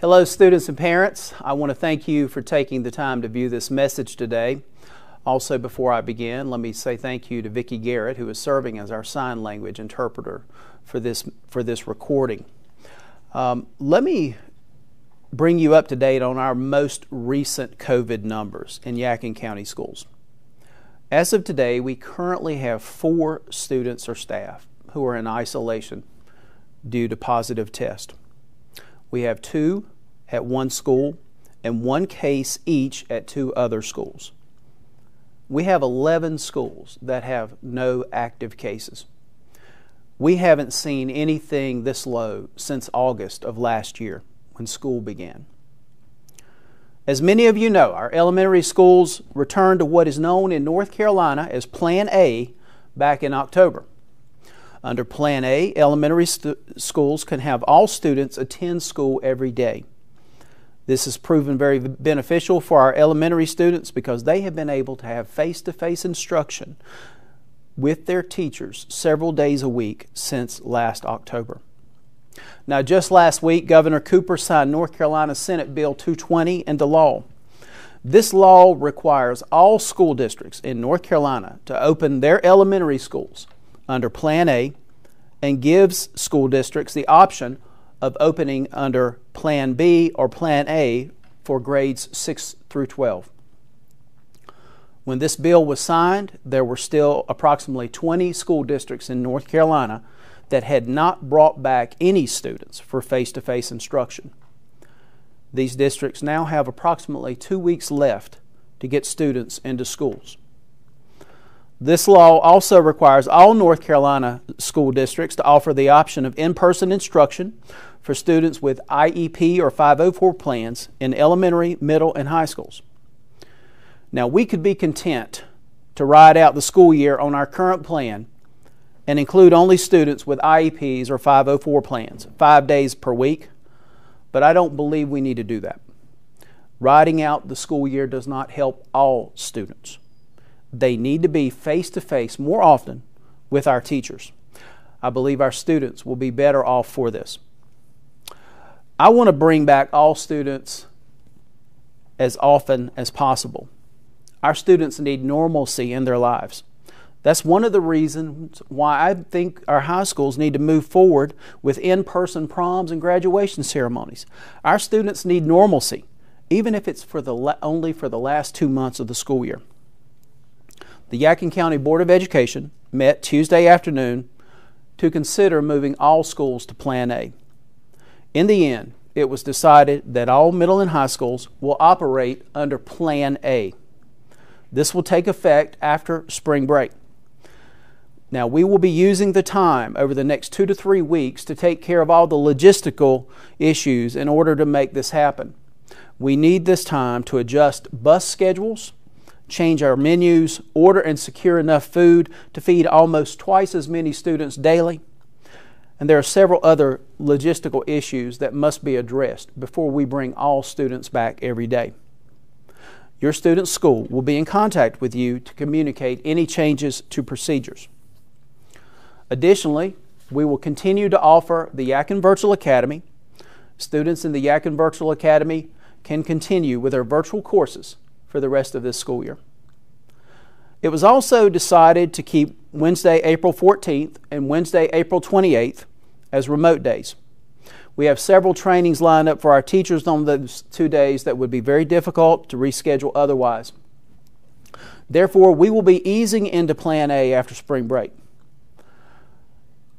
Hello students and parents. I want to thank you for taking the time to view this message today. Also, before I begin, let me say thank you to Vicki Garrett, who is serving as our sign language interpreter for this recording. Let me bring you up to date on our most recent COVID numbers in Yadkin County schools. As of today, we currently have 4 students or staff who are in isolation due to positive test. We have 2 at one school and 1 case each at 2 other schools. We have 11 schools that have no active cases. We haven't seen anything this low since August of last year when school began. As many of you know, our elementary schools returned to what is known in North Carolina as Plan A back in October. Under Plan A, elementary schools can have all students attend school every day. This has proven very beneficial for our elementary students because they have been able to have face-to-face instruction with their teachers several days a week since last October. Now, just last week, Governor Cooper signed North Carolina Senate Bill 220 into law. This law requires all school districts in North Carolina to open their elementary schools under Plan A and gives school districts the option of opening under Plan B or Plan A for grades 6 through 12. When this bill was signed, there were still approximately 20 school districts in North Carolina that had not brought back any students for face-to-face instruction. These districts now have approximately 2 weeks left to get students into schools. This law also requires all North Carolina school districts to offer the option of in-person instruction for students with IEP or 504 plans in elementary, middle, and high schools. Now, we could be content to ride out the school year on our current plan and include only students with IEPs or 504 plans, 5 days per week, but I don't believe we need to do that. Riding out the school year does not help all students. They need to be face-to-face more often with our teachers. I believe our students will be better off for this. I want to bring back all students as often as possible. Our students need normalcy in their lives. That's one of the reasons why I think our high schools need to move forward with in-person proms and graduation ceremonies. Our students need normalcy, even if it's only for the last 2 months of the school year. The Yadkin County Board of Education met Tuesday afternoon to consider moving all schools to Plan A. In the end, it was decided that all middle and high schools will operate under Plan A. This will take effect after spring break. Now, we will be using the time over the next 2 to 3 weeks to take care of all the logistical issues in order to make this happen. We need this time to adjust bus schedules, change our menus, order and secure enough food to feed almost twice as many students daily. And there are several other logistical issues that must be addressed before we bring all students back every day. Your student's school will be in contact with you to communicate any changes to procedures. Additionally, we will continue to offer the Yadkin Virtual Academy. Students in the Yadkin Virtual Academy can continue with their virtual courses for the rest of this school year. It was also decided to keep Wednesday, April 14th and Wednesday, April 28th as remote days. We have several trainings lined up for our teachers on those 2 days that would be very difficult to reschedule otherwise. Therefore, we will be easing into Plan A after spring break.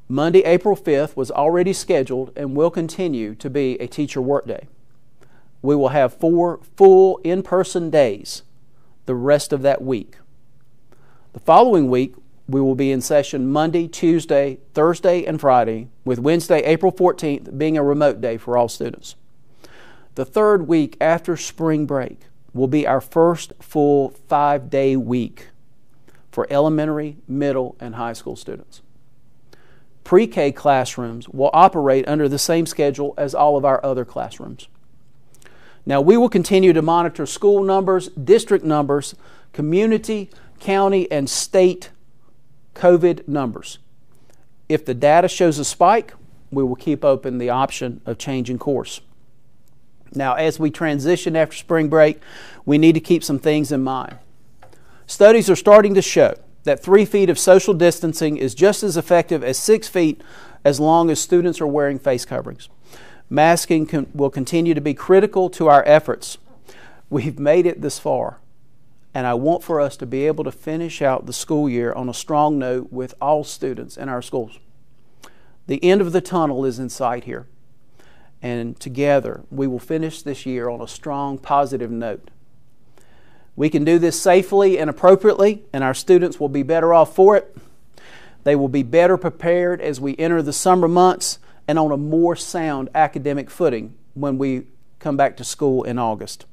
Monday, April 5th was already scheduled and will continue to be a teacher workday. We will have 4 full in-person days the rest of that week. The following week, we will be in session Monday, Tuesday, Thursday, and Friday, with Wednesday, April 14th being a remote day for all students. The 3rd week after spring break will be our first full 5-day week for elementary, middle, and high school students. Pre-K classrooms will operate under the same schedule as all of our other classrooms. Now, we will continue to monitor school numbers, district numbers, community, county, and state COVID numbers. If the data shows a spike, we will keep open the option of changing course. Now, as we transition after spring break, we need to keep some things in mind. Studies are starting to show that 3 feet of social distancing is just as effective as 6 feet as long as students are wearing face coverings. Masking will continue to be critical to our efforts. We've made it this far, and I want for us to be able to finish out the school year on a strong note with all students in our schools. The end of the tunnel is in sight here, and together we will finish this year on a strong, positive note. We can do this safely and appropriately, and our students will be better off for it. They will be better prepared as we enter the summer months and on a more sound academic footing when we come back to school in August.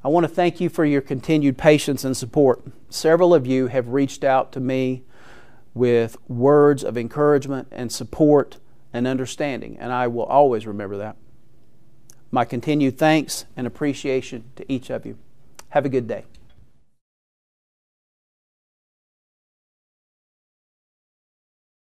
I want to thank you for your continued patience and support. Several of you have reached out to me with words of encouragement and support and understanding, and I will always remember that. My continued thanks and appreciation to each of you. Have a good day.